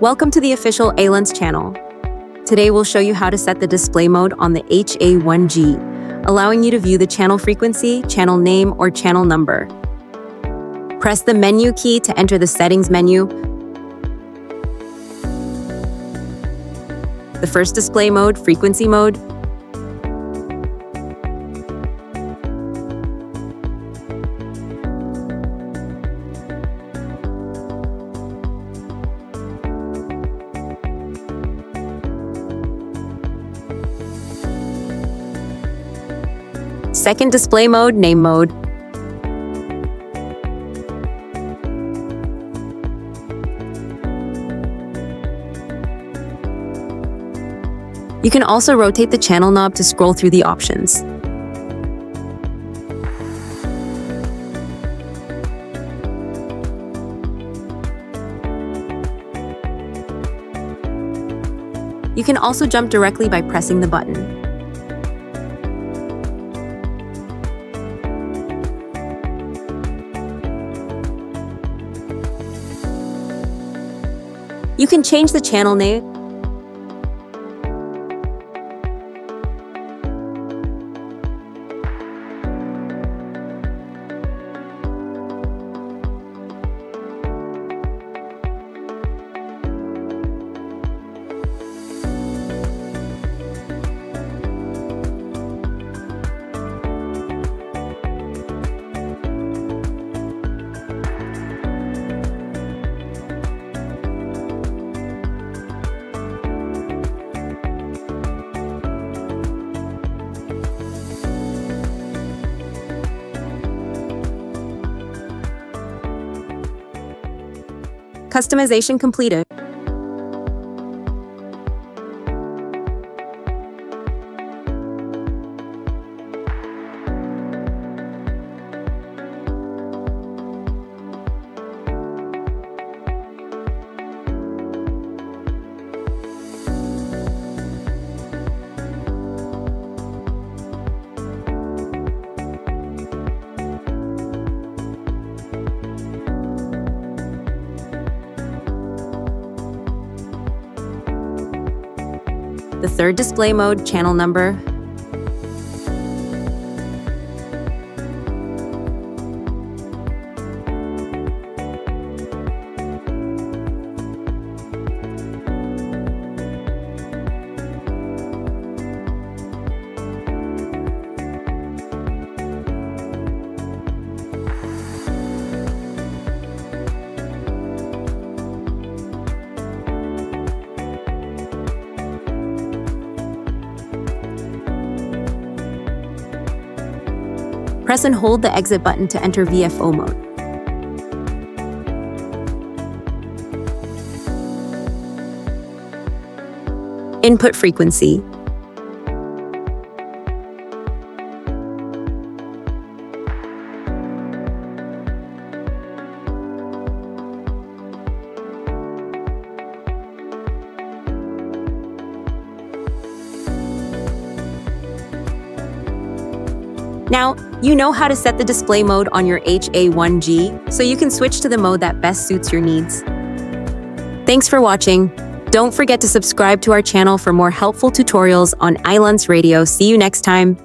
Welcome to the official Ailunce channel. Today we'll show you how to set the display mode on the HA1G, allowing you to view the channel frequency, channel name, or channel number. Press the menu key to enter the settings menu. The first display mode, frequency mode. Second display mode, name mode. You can also rotate the channel knob to scroll through the options. You can also jump directly by pressing the button. You can change the channel name. Customization completed. The third display mode, channel number. Press and hold the exit button to enter VFO mode. Input frequency. Now, you know how to set the display mode on your HA1G, so you can switch to the mode that best suits your needs. Thanks for watching. Don't forget to subscribe to our channel for more helpful tutorials on Ailunce Radio. See you next time.